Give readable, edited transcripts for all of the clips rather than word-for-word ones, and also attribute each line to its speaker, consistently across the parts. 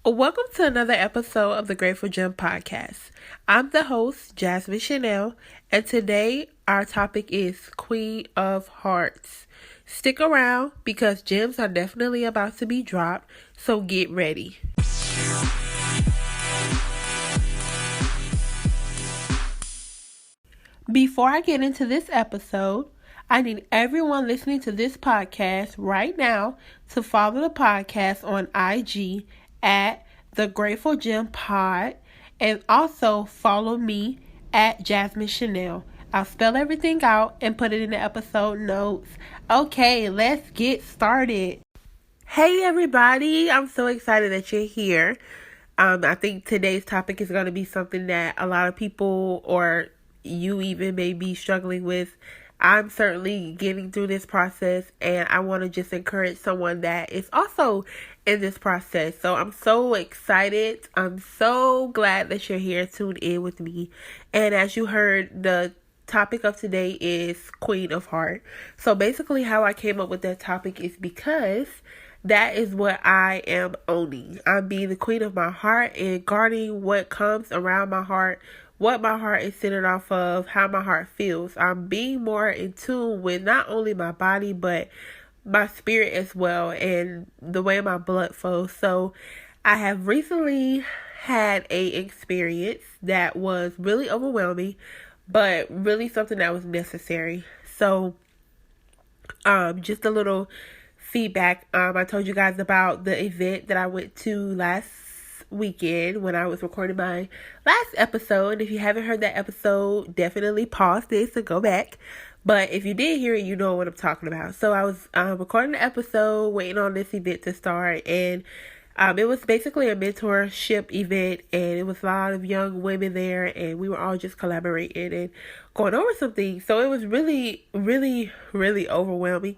Speaker 1: Welcome to another episode of the Grateful Gem Podcast. I'm the host, Jasmine Shannelle, and today our topic is Queen of Hearts. Stick around because gems are definitely about to be dropped, so get ready. Before I get into this episode, I need everyone listening to this podcast right now to follow the podcast on IG at The Grateful Gem Pod, and also follow me at Jasmine Shannelle. I'll spell everything out and put it in the episode notes. Okay, let's get started. Hey everybody, I'm so excited that you're here. I think today's topic is going to be something that a lot of people, or you even may be struggling with. I'm certainly getting through this process, and I want to just encourage someone that is also in this process. So I'm so excited. I'm so glad that you're here tuned in with me. And as you heard, the topic of today is Queen of Heart. So basically how I came up with that topic is because that is what I am owning. I'm being the queen of my heart and guarding what comes around my heart, what my heart is centered off of, how my heart feels. I'm being more in tune with not only my body, but my spirit as well, and the way my blood flows. So I have recently had a experience that was really overwhelming, but really something that was necessary. So just a little feedback. I told you guys about the event that I went to last weekend when I was recording my last episode. If you haven't heard that episode, definitely pause this and go back. But if you did hear it, you know what I'm talking about. So I was recording the episode, waiting on this event to start, and it was basically a mentorship event, and it was a lot of young women there, and we were all just collaborating and going over some things. So it was really, really, really overwhelming.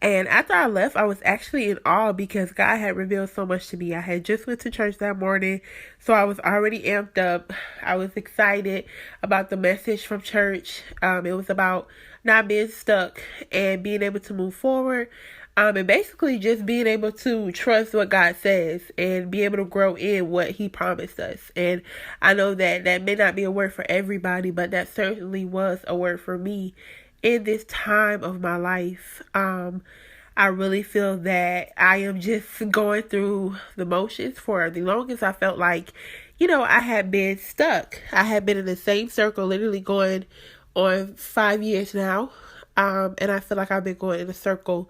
Speaker 1: And after I left, I was actually in awe because God had revealed so much to me. I had just went to church that morning, so I was already amped up. I was excited about the message from church. It was about not being stuck and being able to move forward. And basically just being able to trust what God says and be able to grow in what He promised us. And I know that that may not be a word for everybody, but that certainly was a word for me in this time of my life. I really feel that I am just going through the motions. For the longest, I felt like, I had been stuck. I had been in the same circle, literally going on 5 years now. And I feel like I've been going in a circle,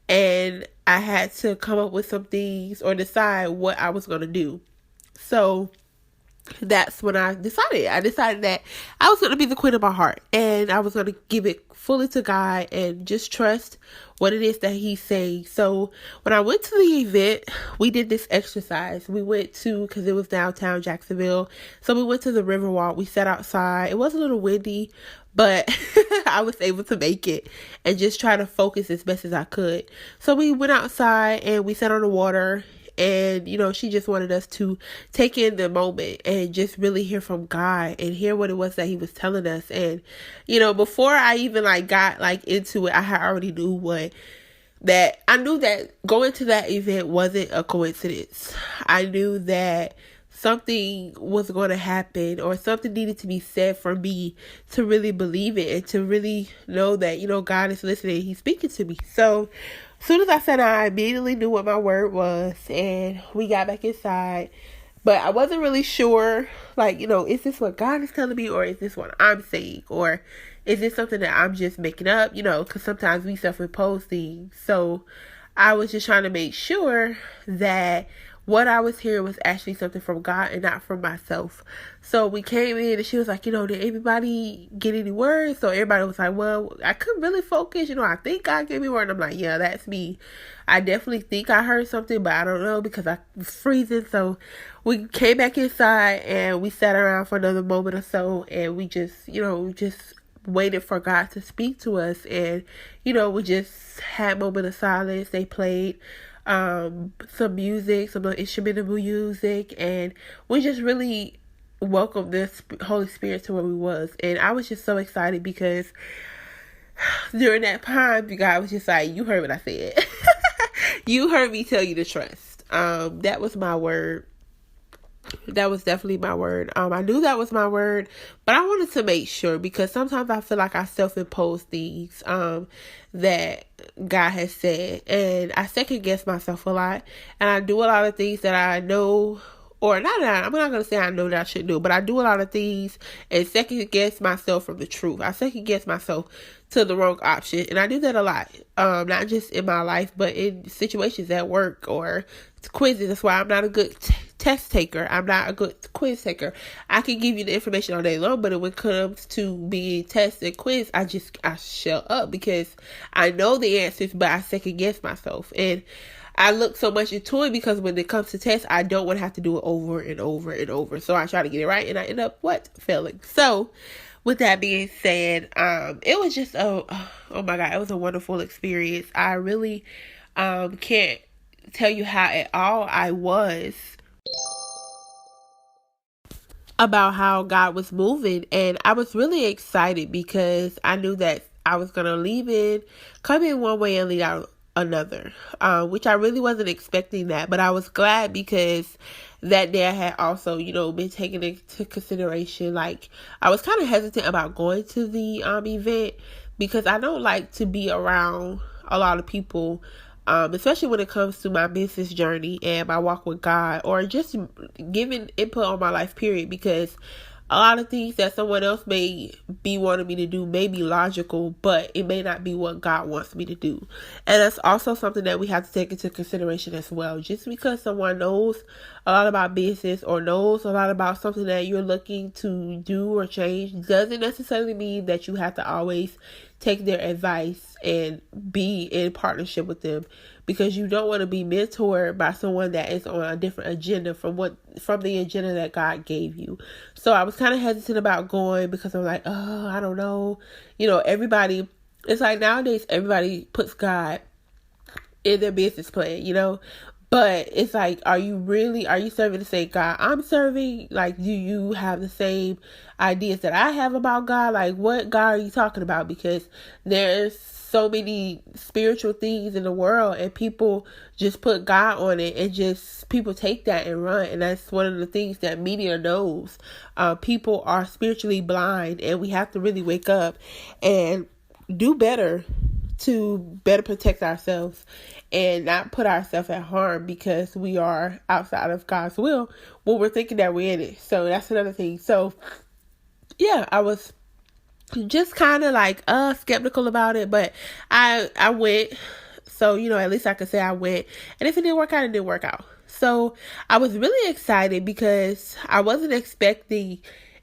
Speaker 1: and I had to come up with some things or decide what I was going to do. So that's when I decided that I was going to be the queen of my heart, and I was going to give it fully to God and just trust what it is that He's saying. So when I went to the event, we did this exercise. We went to, because it was downtown Jacksonville, so we went to the Riverwalk. We sat outside. It was a little windy, but I was able to make it and just try to focus as best as I could. So we went outside and we sat on the water. And, she just wanted us to take in the moment and just really hear from God and hear what it was that He was telling us. And, before I even got into it, I had already I knew that going to that event wasn't a coincidence. I knew that something was going to happen, or something needed to be said for me to really believe it and to really know that, God is listening. He's speaking to me. So as soon as I said, I immediately knew what my word was, and we got back inside. But I wasn't really sure, is this what God is telling me, or is this what I'm saying, or is this something that I'm just making up, because sometimes we self-impose things. So I was just trying to make sure that what I was hearing was actually something from God and not from myself. So we came in and she was like, did everybody get any words? So everybody was like, well, I couldn't really focus. I think God gave me a word. And I'm like, yeah, that's me. I definitely think I heard something, but I don't know because I was freezing. So we came back inside and we sat around for another moment or so. And we just, just waited for God to speak to us. And, we just had a moment of silence. They played some music, some instrumental music, and we just really welcomed the Holy Spirit to where we was. And I was just so excited because during that time, God was just like, you heard what I said. You heard me tell you to trust. That was my word. that was definitely my word. I knew that was my word, but I wanted to make sure because sometimes I feel like I self-impose things that God has said, and I second guess myself a lot, and I do a lot of things that I know. Or not that I'm not going to say I know that I should do, but I do a lot of things and second guess myself from the truth. I second guess myself to the wrong option. And I do that a lot. Not just in my life, but in situations at work or quizzes. That's why I'm not a good test taker. I'm not a good quiz taker. I can give you the information all day long, but when it comes to being test and quiz, I shut up because I know the answers, but I second guess myself. And I look so much into it because when it comes to tests, I don't want to have to do it over and over and over. So I try to get it right and I end up failing. So with that being said, it was just oh my God, it was a wonderful experience. I really can't tell you how at all I was about how God was moving, and I was really excited because I knew that I was gonna come in one way and leave out another, which I really wasn't expecting that, but I was glad because that day I had also, been taken into consideration. Like, I was kind of hesitant about going to the event because I don't like to be around a lot of people, especially when it comes to my business journey and my walk with God, or just giving input on my life, period, because a lot of things that someone else may be wanting me to do may be logical, but it may not be what God wants me to do. And that's also something that we have to take into consideration as well. Just because someone knows a lot about business or knows a lot about something that you're looking to do or change doesn't necessarily mean that you have to always take their advice and be in partnership with them, because you don't want to be mentored by someone that is on a different agenda from the agenda that God gave you. So I was kind of hesitant about going because I'm like, oh, I don't know. Everybody, it's like nowadays everybody puts God in their business plan, but it's like, are you serving the same God I'm serving? Like, do you have the same ideas that I have about God? Like, what God are you talking about? Because there's so many spiritual things in the world and people just put God on it and just people take that and run. And that's one of the things that media knows. People are spiritually blind, and we have to really wake up and do better to better protect ourselves and not put ourselves at harm because we are outside of God's will when we're thinking that we're in it. So that's another thing. So yeah, I was just kind of like skeptical about it, but I went. So at least I could say I went, and if it didn't work out, it didn't work out. So I was really excited because I wasn't expecting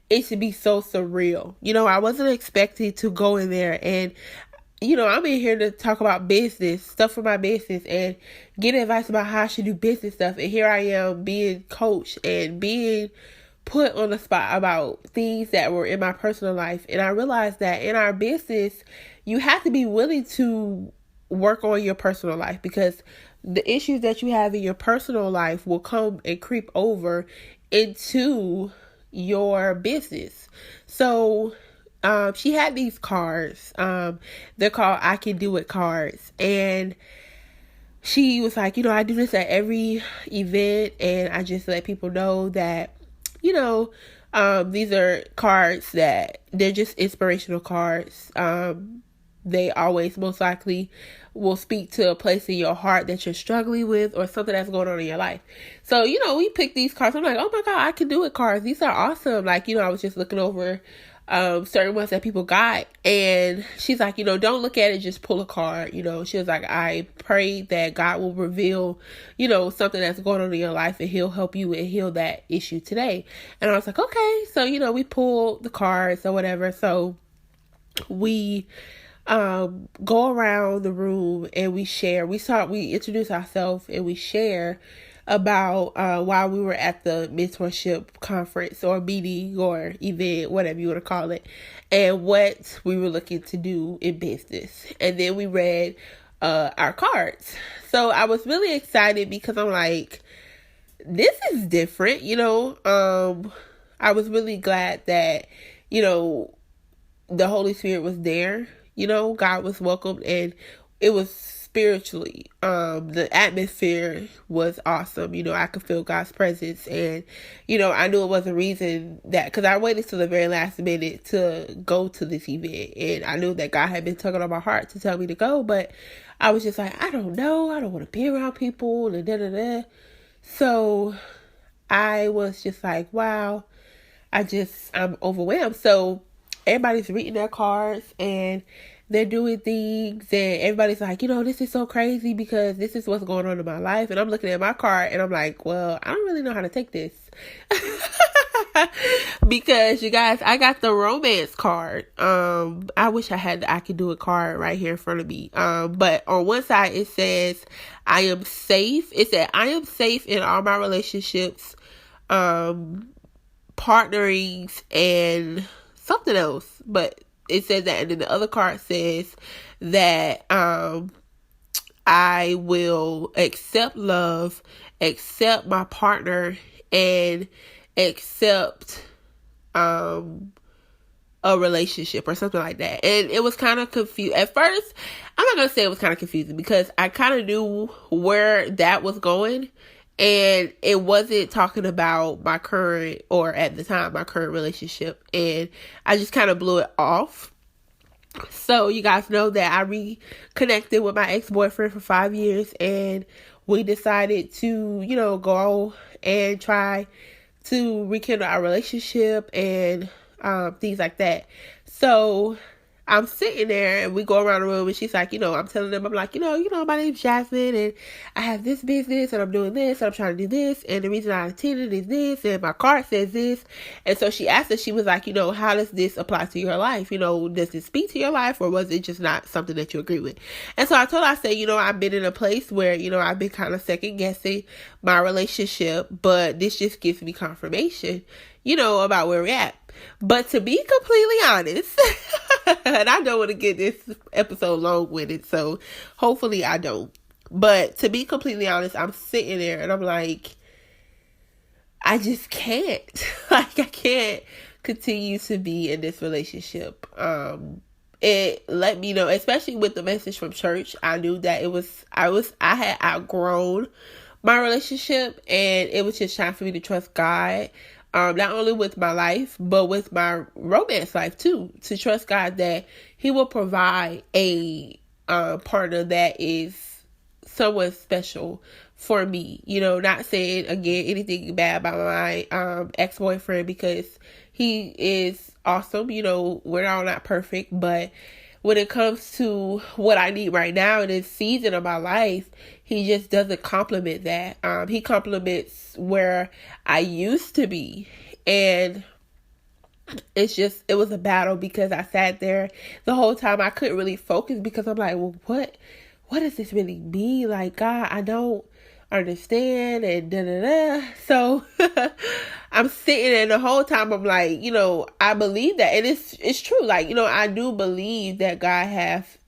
Speaker 1: it to be so surreal. I wasn't expecting to go in there and I'm in here to talk about business, stuff for my business, and get advice about how I should do business stuff. And here I am being coached and being put on the spot about things that were in my personal life. And I realized that in our business, you have to be willing to work on your personal life, because the issues that you have in your personal life will come and creep over into your business. So she had these cards. They're called I Can Do It cards. And she was like, I do this at every event, and I just let people know that, these are cards that they're just inspirational cards. They always most likely will speak to a place in your heart that you're struggling with or something that's going on in your life. So, we picked these cards. I'm like, oh my God, I Can Do It cards. These are awesome. Like, I was just looking over certain ones that people got, and she's like, don't look at it, just pull a card. She was like, I pray that God will reveal, something that's going on in your life, and he'll help you and heal that issue today. And I was like, okay. So, we pull the cards or whatever. So we go around the room and we share. We introduce ourselves and we share about while we were at the mentorship conference or meeting or event, whatever you want to call it, and what we were looking to do in business. And then we read our cards. So I was really excited because I'm like, this is different, I was really glad that, the Holy Spirit was there. God was welcomed, and it was spiritually, the atmosphere was awesome. I could feel God's presence, and I knew it was a reason that, because I waited till the very last minute to go to this event, and I knew that God had been tugging on my heart to tell me to go, but I was just like, I don't know, I don't want to be around people, and da. So I was just like, wow, I'm overwhelmed. So everybody's reading their cards and they're doing things, and everybody's like, this is so crazy because this is what's going on in my life. And I'm looking at my card and I'm like, well, I don't really know how to take this. Because you guys, I got the romance card. I wish I could do a card right here in front of me. But on one side it says, I am safe. It said, I am safe in all my relationships, partnerings, and something else, but it said that. And then the other card says that I will accept love, accept my partner, and accept a relationship or something like that. And it was kind of confused at first. I'm not gonna say it was kind of confusing because I kind of knew where that was going. And it wasn't talking about my current, or at the time, my current relationship. And I just kind of blew it off. So you guys know that I reconnected with my ex-boyfriend for 5 years. And we decided to, go and try to rekindle our relationship and things like that. So I'm sitting there and we go around the room and she's like, I'm telling them, I'm like, my name's Jasmine and I have this business and I'm doing this and I'm trying to do this. And the reason I attended is this and my card says this. And so she asked us, she was like, how does this apply to your life? Does it speak to your life, or was it just not something that you agree with? And so I told her, I said, I've been in a place where, I've been kind of second guessing my relationship, but this just gives me confirmation, about where we're at. But to be completely honest, and I don't want to get this episode long-winded, so hopefully I don't. But to be completely honest, I'm sitting there and I'm like, I just can't. I can't continue to be in this relationship. It let me know, especially with the message from church, I knew that I had outgrown my relationship, and it was just time for me to trust God. Not only with my life, but with my romance life too, to trust God that He will provide a partner that is someone special for me. Not saying again anything bad about my ex-boyfriend, because he is awesome. We're all not perfect, but when it comes to what I need right now in this season of my life, he just doesn't complement that. He complements where I used to be. And it was a battle, because I sat there the whole time. I couldn't really focus because I'm like, well, what does this really mean? Like, God, I don't understand, and da. So I'm sitting there the whole time. I'm like, I believe that, and it's true. Like, I do believe that God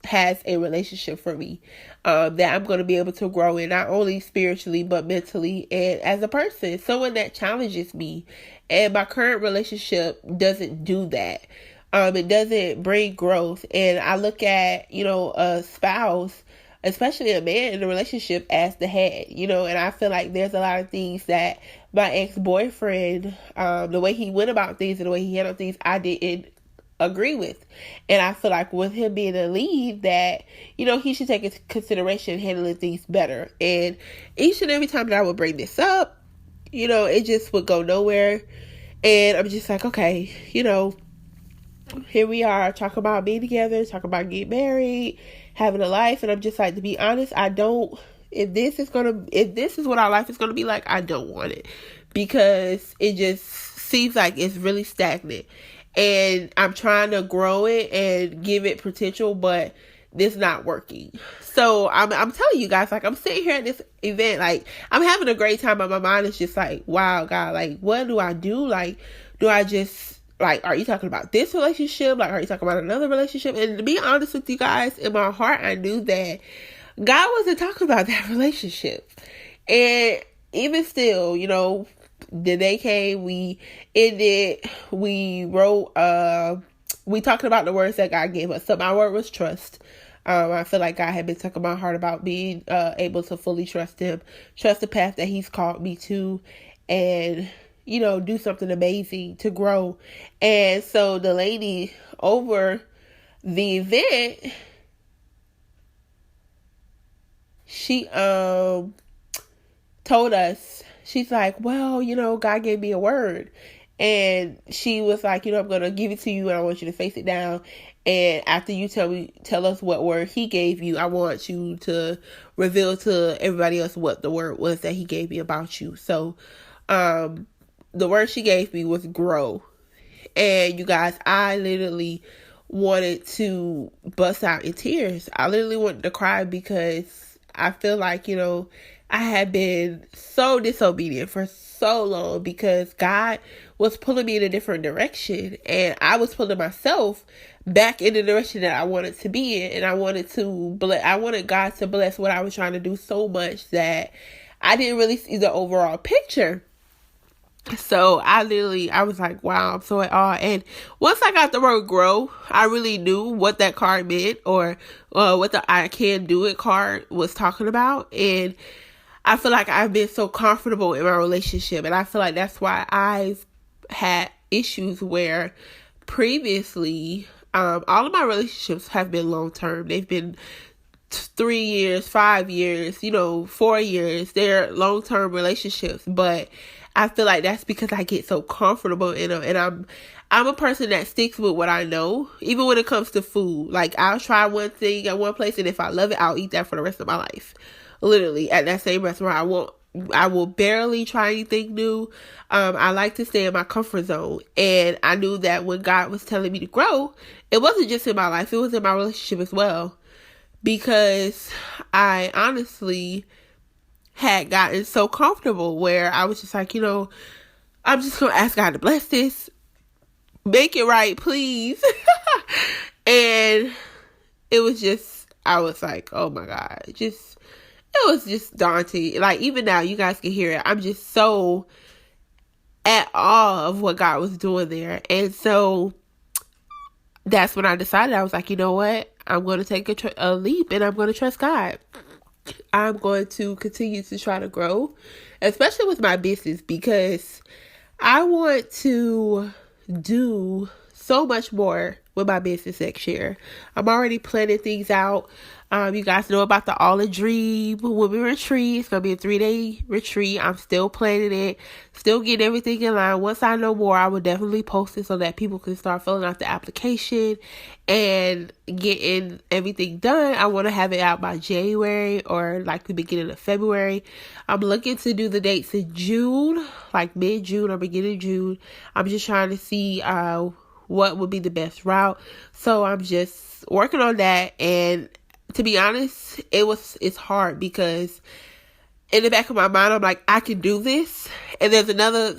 Speaker 1: has a relationship for me, that I'm going to be able to grow in, not only spiritually but mentally and as a person. Someone that challenges me, and my current relationship doesn't do that. It doesn't bring growth, and I look at a spouse, especially a man in a relationship, as the head, and I feel like there's a lot of things that my ex-boyfriend, the way he went about things and the way he handled things, I didn't agree with. And I feel like with him being a lead, that, he should take into consideration handling things better. And each and every time that I would bring this up, it just would go nowhere. And I'm just like, okay, here we are talking about being together, talking about getting married, having a life. And I'm just like, to be honest, if this is what our life is going to be like, I don't want it, because it just seems like it's really stagnant, and I'm trying to grow it and give it potential, but it's not working. So I'm telling you guys, like, I'm sitting here at this event, like, I'm having a great time, but my mind is just like, wow, God, like, what do I do? Like, do I just, like, are you talking about this relationship? Like, are you talking about another relationship? And to be honest with you guys, in my heart, I knew that God wasn't talking about that relationship. And even still, the day came, we ended, we wrote, we talked about the words that God gave us. So my word was trust. I feel like God had been tugging my heart about being able to fully trust him, trust the path that he's called me to, and, do something amazing to grow. And so the lady over the event, she told us, she's like, well, God gave me a word. And she was like, I'm going to give it to you and I want you to face it down. And after you tell us what word he gave you, I want you to reveal to everybody else what the word was that he gave me about you. So, the word she gave me was grow. And you guys, I literally wanted to bust out in tears. I literally wanted to cry because I feel like, I had been so disobedient for so long because God was pulling me in a different direction and I was pulling myself back in the direction that I wanted to be in. And I wanted God to bless what I was trying to do so much that I didn't really see the overall picture. So I was like, wow, I'm so at awe. And once I got the word grow, I really knew what that card meant or what the I can do it card was talking about. And I feel like I've been so comfortable in my relationship. And I feel like that's why I've had issues where previously, all of my relationships have been long term. They've been 3 years, 5 years, 4 years. They're long term relationships. But I feel like that's because I get so comfortable in them. And I'm a person that sticks with what I know, even when it comes to food. Like, I'll try one thing at one place, and if I love it, I'll eat that for the rest of my life. Literally, at that same restaurant, I will barely try anything new. I like to stay in my comfort zone. And I knew that when God was telling me to grow, it wasn't just in my life, it was in my relationship as well. Because I honestly had gotten so comfortable where I was just like, I'm just going to ask God to bless this. Make it right, please. And it was just, I was like, oh my God, it was just daunting. Like, even now, you guys can hear it. I'm just so at awe of what God was doing there. And so that's when I decided, I was like, you know what? I'm going to take a leap and I'm going to trust God. I'm going to continue to try to grow, especially with my business, because I want to do so much more with my business next year. I'm already planning things out. You guys know about the All a Dream Women Retreat. It's going to be a 3-day retreat. I'm still planning it, still getting everything in line. Once I know more, I will definitely post it so that people can start filling out the application and getting everything done. I want to have it out by January or like the beginning of February. I'm looking to do the dates in June, like mid-June or beginning of June. I'm just trying to see what would be the best route. So I'm just working on that. And to be honest, it's hard because in the back of my mind, I'm like, I can do this. And there's another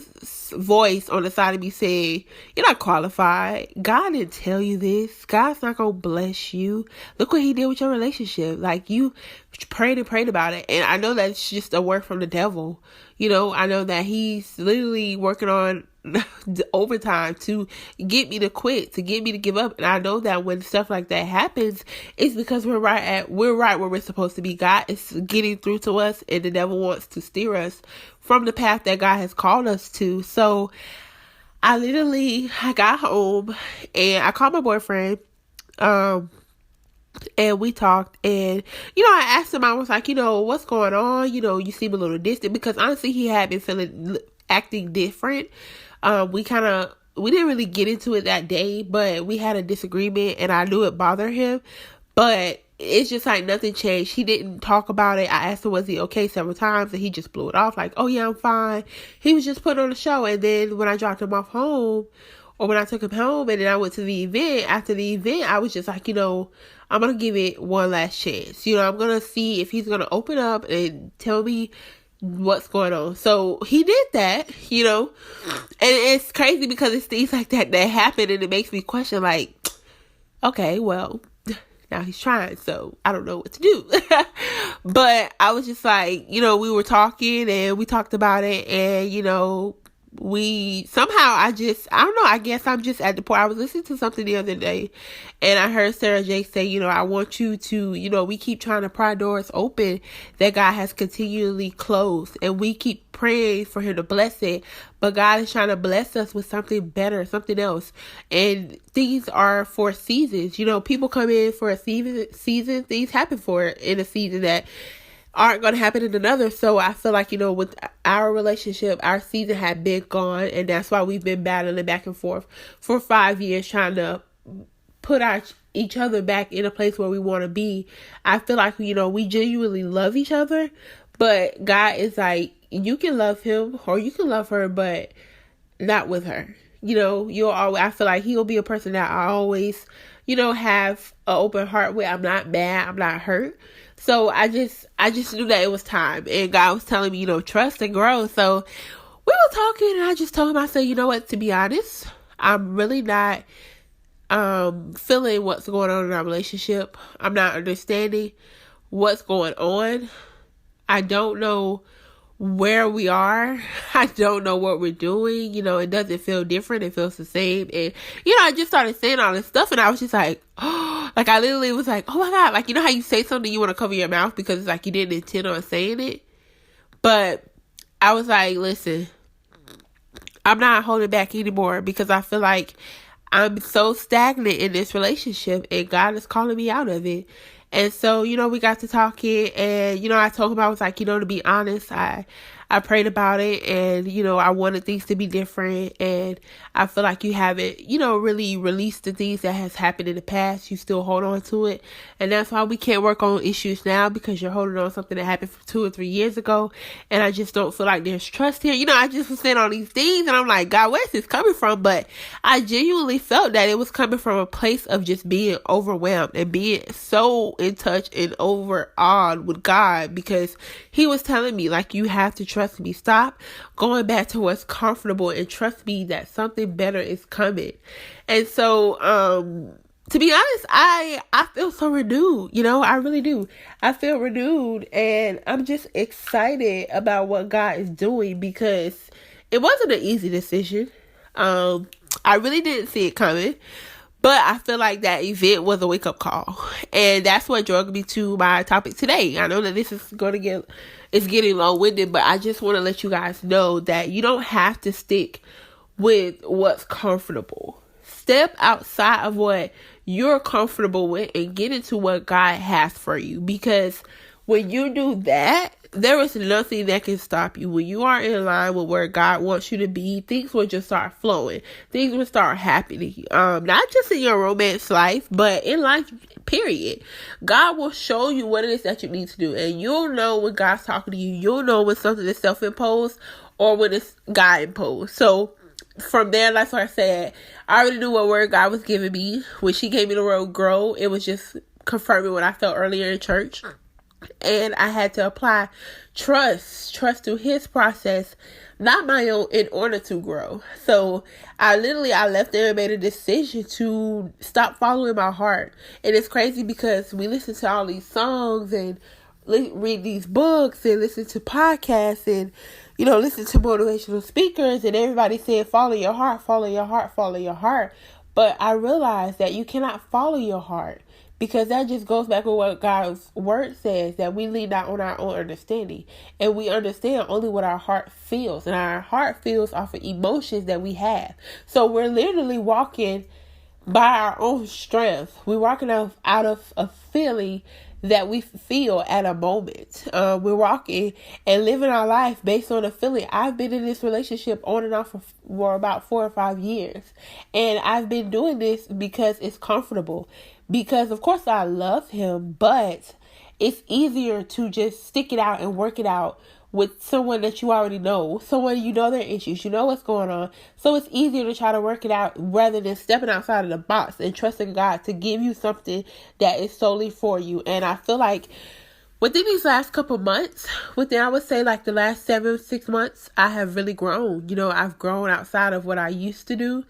Speaker 1: voice on the side of me saying, you're not qualified. God didn't tell you this. God's not going to bless you. Look what he did with your relationship. Like, you prayed and prayed about it. And I know that's just a word from the devil. I know that he's literally working on overtime to get me to quit, to get me to give up. And I know that when stuff like that happens, it's because we're right where we're supposed to be. God is getting through to us, and the devil wants to steer us from the path that God has called us to. So I got home and I called my boyfriend, and we talked, and I asked him, I was like, what's going on? You seem a little distant, because honestly he had been acting different. We didn't really get into it that day, but we had a disagreement and I knew it bothered him, but it's just like nothing changed. He didn't talk about it. I asked him, was he okay, several times, and he just blew it off like, oh yeah, I'm fine. He was just putting on a show. And then when I dropped him off home, or when I took him home and then I went to the event, after the event, I was just like, I'm going to give it one last chance. I'm going to see if he's going to open up and tell me what's going on. So he did that, and it's crazy because it's things like that happen, and it makes me question, like, okay, well, now he's trying, so I don't know what to do. But I was just like, we were talking and we talked about it, and we somehow I don't know, I guess I'm just at the point. I was listening to something the other day and I heard Sarah J say, I want you to, we keep trying to pry doors open that God has continually closed, and we keep praying for him to bless it, but God is trying to bless us with something better, something else. And these are for seasons. People come in for a season, things happen for it in a season that aren't going to happen in another. So I feel like, with our relationship, our season had been gone, and that's why we've been battling back and forth for 5 years, trying to put each other back in a place where we want to be. I feel like, we genuinely love each other, but God is like, you can love him or you can love her, but not with her. I feel like he'll be a person that I always, have an open heart with. I'm not mad, I'm not hurt. So I just knew that it was time, and God was telling me, trust and grow. So we were talking, and I just told him, I said, what, to be honest, I'm really not feeling what's going on in our relationship. I'm not understanding what's going on. I don't know where we are. I don't know what we're doing. It doesn't feel different. It feels the same. And, I just started saying all this stuff, and I was just like, oh, like I literally was like, oh my God. Like, how you say something, you want to cover your mouth because it's like you didn't intend on saying it. But I was like, listen, I'm not holding back anymore, because I feel like I'm so stagnant in this relationship, and God is calling me out of it. And so, we got to talking, and, I told him, I was like, to be honest, I prayed about it, and, I wanted things to be different, and I feel like you haven't, really released the things that has happened in the past. You still hold on to it, and that's why we can't work on issues now, because you're holding on to something that happened 2 or 3 years ago, and I just don't feel like there's trust here. I just was saying all these things, and I'm like, God, where's this coming from? But I genuinely felt that it was coming from a place of just being overwhelmed and being so in touch and overawed with God, because he was telling me, like, you have to trust me. Stop going back to what's comfortable and trust me that something better is coming. And so, to be honest, I feel so renewed. I really do. I feel renewed, and I'm just excited about what God is doing, because it wasn't an easy decision. I really didn't see it coming. But I feel like that event was a wake-up call. And that's what drove me to my topic today. I know that this is it's getting long-winded, but I just want to let you guys know that you don't have to stick with what's comfortable. Step outside of what you're comfortable with and get into what God has for you. Because when you do that, there is nothing that can stop you. When you are in line with where God wants you to be, things will just start flowing. Things will start happening. Not just in your romance life, but in life, period. God will show you what it is that you need to do. And you'll know when God's talking to you. You'll know when something is self-imposed or when it's God-imposed. So from there, that's what I said. I already knew what word God was giving me. When she gave me the word grow, it was just confirming what I felt earlier in church. And I had to apply trust through his process, not my own, in order to grow. So I left there and made a decision to stop following my heart. And it's crazy because we listen to all these songs and read these books and listen to podcasts and, listen to motivational speakers, and everybody saying, follow your heart, follow your heart, follow your heart. But I realized that you cannot follow your heart, because that just goes back with what God's word says, that we lean not on our own understanding. And we understand only what our heart feels. And our heart feels off of emotions that we have. So we're literally walking by our own strength. We're walking out of a feeling that we feel at a moment. We're walking and living our life based on a feeling. I've been in this relationship on and off for about 4 or 5 years. And I've been doing this because it's comfortable. Because, of course, I love him, but it's easier to just stick it out and work it out with someone that you already know, someone you know their issues, you know what's going on. So it's easier to try to work it out rather than stepping outside of the box and trusting God to give you something that is solely for you. And I feel like within these last couple months, I would say like the last 7-6 months, I have really grown. I've grown outside of what I used to do.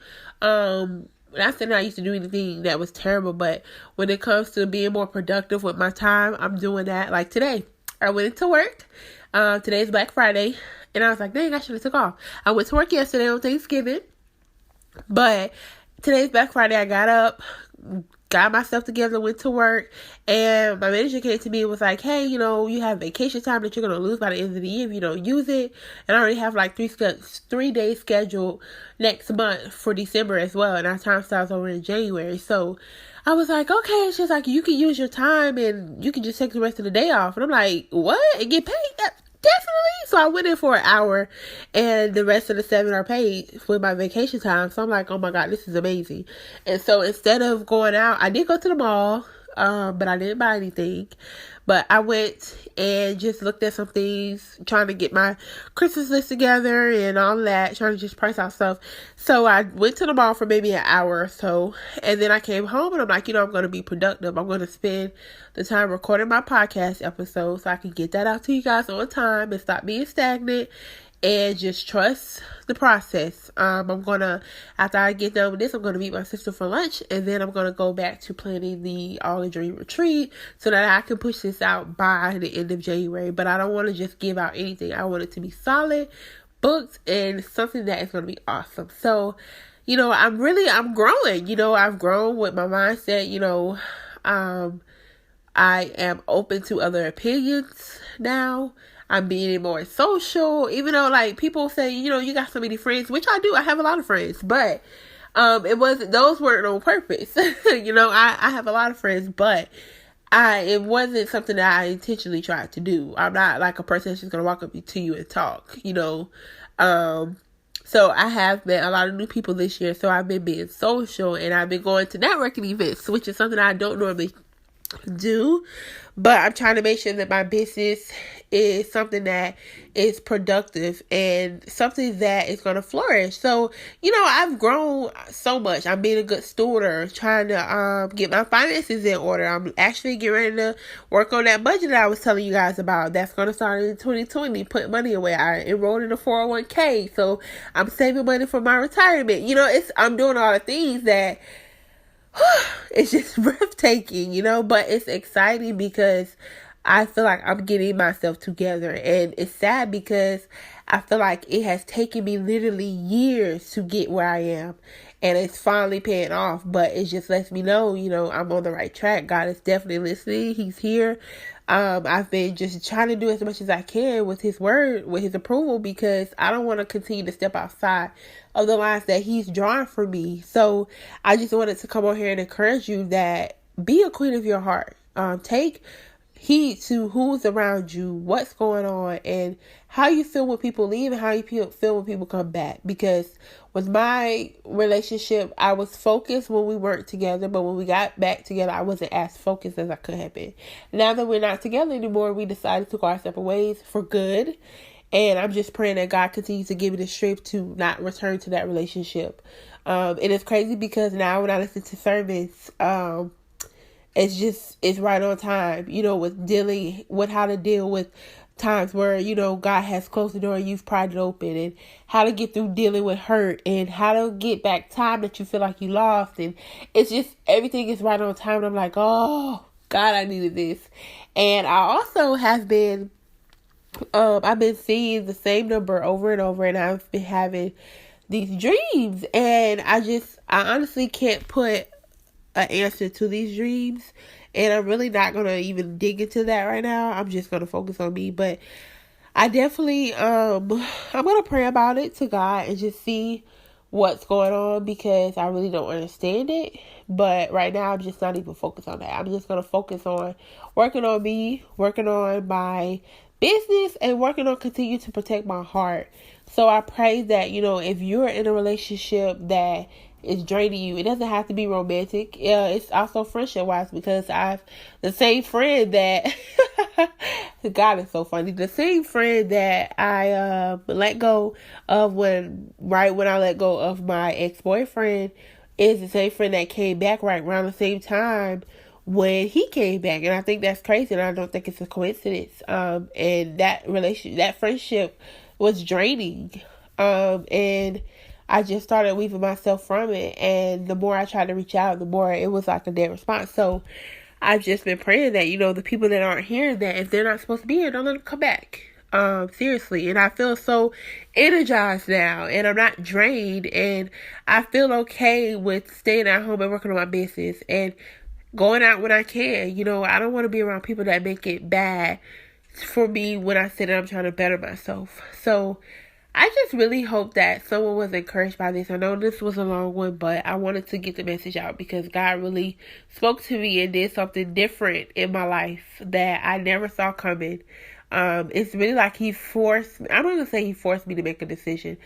Speaker 1: Not saying I used to do anything that was terrible, but when it comes to being more productive with my time, I'm doing that. Like today, I went into work. Today's Black Friday, And I was like, dang, I should have took off. I went to work yesterday on Thanksgiving. But today's Black Friday. I got up, got myself together, went to work, and my manager came to me and was like, hey, you have vacation time that you're going to lose by the end of the year if you don't use it. And I already have like 3 days scheduled next month for December as well. And our time starts over in January. So I was like, okay. She's like, you can use your time and you can just take the rest of the day off. And I'm like, what? And get paid? Definitely. So I went in for an hour and the rest of the 7 are paid with my vacation time. So I'm like, oh my God, this is amazing. And so instead of going out, I did go to the mall, but I didn't buy anything. But I went and just looked at some things, trying to get my Christmas list together and all that, trying to just price out stuff. So I went to the mall for maybe an hour or so. And then I came home and I'm like, I'm going to be productive. I'm going to spend the time recording my podcast episode so I can get that out to you guys on time and stop being stagnant. And just trust the process. After I get done with this, I'm going to meet my sister for lunch. And then I'm going to go back to planning the All the Dream Retreat so that I can push this out by the end of January. But I don't want to just give out anything. I want it to be solid, booked, and something that is going to be awesome. So, I'm growing. I've grown with my mindset. I am open to other opinions now. I'm being more social, even though like people say, you got so many friends, which I do. I have a lot of friends, but those weren't on purpose. I have a lot of friends, but it wasn't something that I intentionally tried to do. I'm not like a person that's just gonna walk up to you and talk, So I have met a lot of new people this year. So I've been being social and I've been going to networking events, which is something I don't normally do, but I'm trying to make sure that my business is something that is productive and something that is going to flourish. So, I've grown so much. I'm being a good steward, trying to get my finances in order. I'm actually getting ready to work on that budget that I was telling you guys about. That's going to start in 2020. Put money away. I enrolled in a 401k, so I'm saving money for my retirement. I'm doing all the things that it's just breathtaking, but it's exciting because I feel like I'm getting myself together. And it's sad because I feel like it has taken me literally years to get where I am. And it's finally paying off. But it just lets me know, I'm on the right track. God is definitely listening. He's here. I've been just trying to do as much as I can with his word, with his approval, because I don't want to continue to step outside of the lines that he's drawing for me. So I just wanted to come on here and encourage you that be a queen of your heart. Take heed to who's around you, what's going on, and how you feel when people leave and how you feel when people come back. Because with my relationship, I was focused when we weren't together, but when we got back together, I wasn't as focused as I could have been. Now that we're not together anymore, we decided to go our separate ways for good. And I'm just praying that God continues to give me the strength to not return to that relationship. And it's crazy because now when I listen to sermons, it's right on time, with dealing with how to deal with times where, God has closed the door and you've pried it open, and how to get through dealing with hurt, and how to get back time that you feel like you lost. And it's just, everything is right on time. And I'm like, oh God, I needed this. And I also have been, I've been seeing the same number over and over, and I've been having these dreams, and I honestly can't put an answer to these dreams, and I'm really not going to even dig into that right now. I'm just going to focus on me, but I definitely, I'm going to pray about it to God and just see what's going on, because I really don't understand it. But right now, I'm just not even focused on that. I'm just going to focus on working on me, working on my business, and working on continue to protect my heart. So I pray that, if you're in a relationship that is draining you, it doesn't have to be romantic. It's also friendship wise, because the same friend that God is so funny. The same friend that I let go of when I let go of my ex-boyfriend is the same friend that came back right around the same time when he came back. And I think that's crazy, and I don't think it's a coincidence. And that friendship was draining. And I just started weaving myself from it. And the more I tried to reach out, the more it was like a dead response. So I've just been praying that, the people that aren't here, that if they're not supposed to be here, don't let them come back. seriously. And I feel so energized now, and I'm not drained, and I feel okay with staying at home and working on my business and going out when I can. I don't want to be around people that make it bad for me when I say that I'm trying to better myself. So I just really hope that someone was encouraged by this. I know this was a long one, but I wanted to get the message out because God really spoke to me and did something different in my life that I never saw coming. It's really like He forced me. I'm not going to say He forced me to make a decision,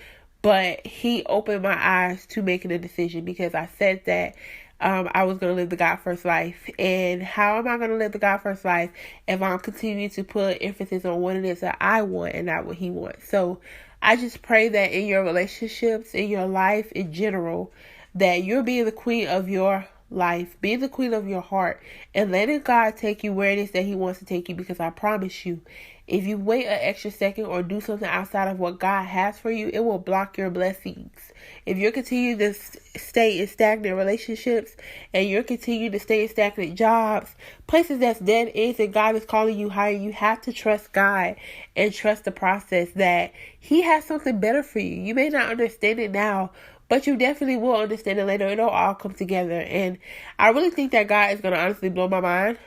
Speaker 1: but He opened my eyes to making a decision because I said that I was going to live the God first life. And how am I going to live the God first life if I'm continuing to put emphasis on what it is that I want and not what He wants? So I just pray that in your relationships, in your life in general, that you're being the queen of your life, being the queen of your heart, and letting God take you where it is that He wants to take you. Because I promise you, if you wait an extra second or do something outside of what God has for you, it will block your blessings. If you're continuing to stay in stagnant relationships and you're continuing to stay in stagnant jobs, places that's dead ends, and God is calling you higher, you have to trust God and trust the process that He has something better for you. You may not understand it now, but you definitely will understand it later. It'll all come together. And I really think that God is going to honestly blow my mind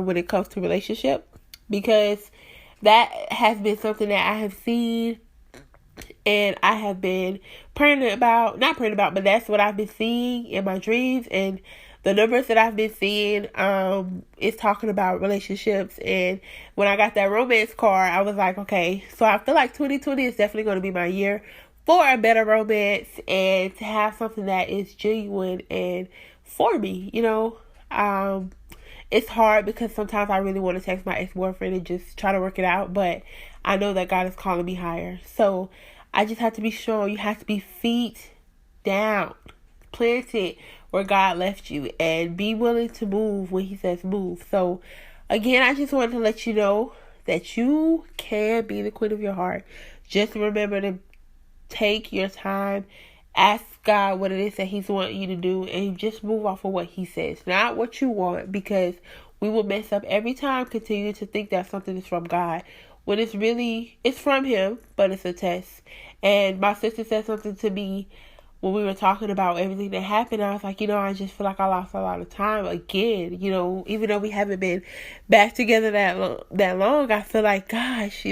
Speaker 1: when it comes to relationship, because that has been something that I have seen and I have been not praying about, but that's what I've been seeing in my dreams. And the numbers that I've been seeing is talking about relationships. And when I got that romance card, I was like, okay, so I feel like 2020 is definitely going to be my year for a better romance and to have something that is genuine and for me, It's hard because sometimes I really want to text my ex-boyfriend and just try to work it out, but I know that God is calling me higher. So I just have to be strong. You have to be feet down, planted where God left you, and be willing to move when He says move. So again, I just wanted to let you know that you can be the queen of your heart. Just remember to take your time, ask God what it is that He's wanting you to do, and just move off of what He says, not what you want, because we will mess up every time continuing to think that something is from God when it's from Him, but it's a test. And my sister said something to me when we were talking about everything that happened. I was like, I just feel like I lost a lot of time again, even though we haven't been back together that long. I feel like, gosh,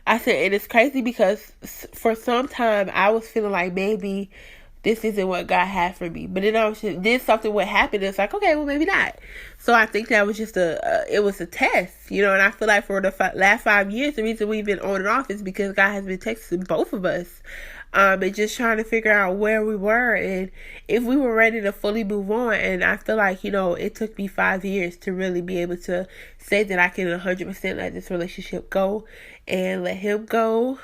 Speaker 1: I said, and it's crazy because for some time I was feeling like maybe this isn't what God had for me. But then something would happen. It's like, okay, well, maybe not. So I think that was just it was a test, and I feel like for the last 5 years, the reason we've been on and off is because God has been texting both of us. And just trying to figure out where we were and if we were ready to fully move on. And I feel like, it took me 5 years to really be able to say that I can 100% let this relationship go and let him go.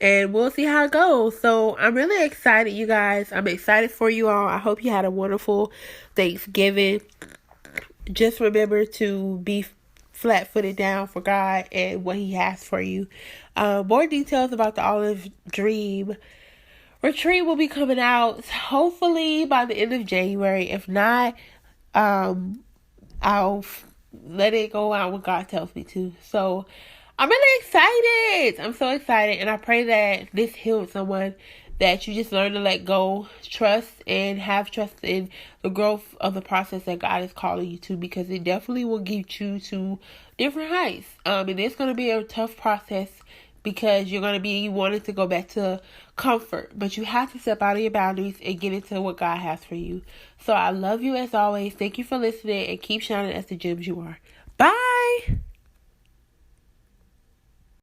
Speaker 1: And we'll see how it goes. So I'm really excited, you guys. I'm excited for you all. I hope you had a wonderful Thanksgiving. Just remember to be flat-footed down for God and what He has for you. More details about the Olive Dream Retreat will be coming out hopefully by the end of January. If not, I'll let it go out when God tells me to. So I'm really excited. I'm so excited. And I pray that this healed someone, that you just learn to let go, trust, and have trust in the growth of the process that God is calling you to, because it definitely will get you to different heights. And it's going to be a tough process because you're going to be wanting to go back to comfort, but you have to step out of your boundaries and get into what God has for you. So I love you as always. Thank you for listening, and keep shining as the gems you are. Bye.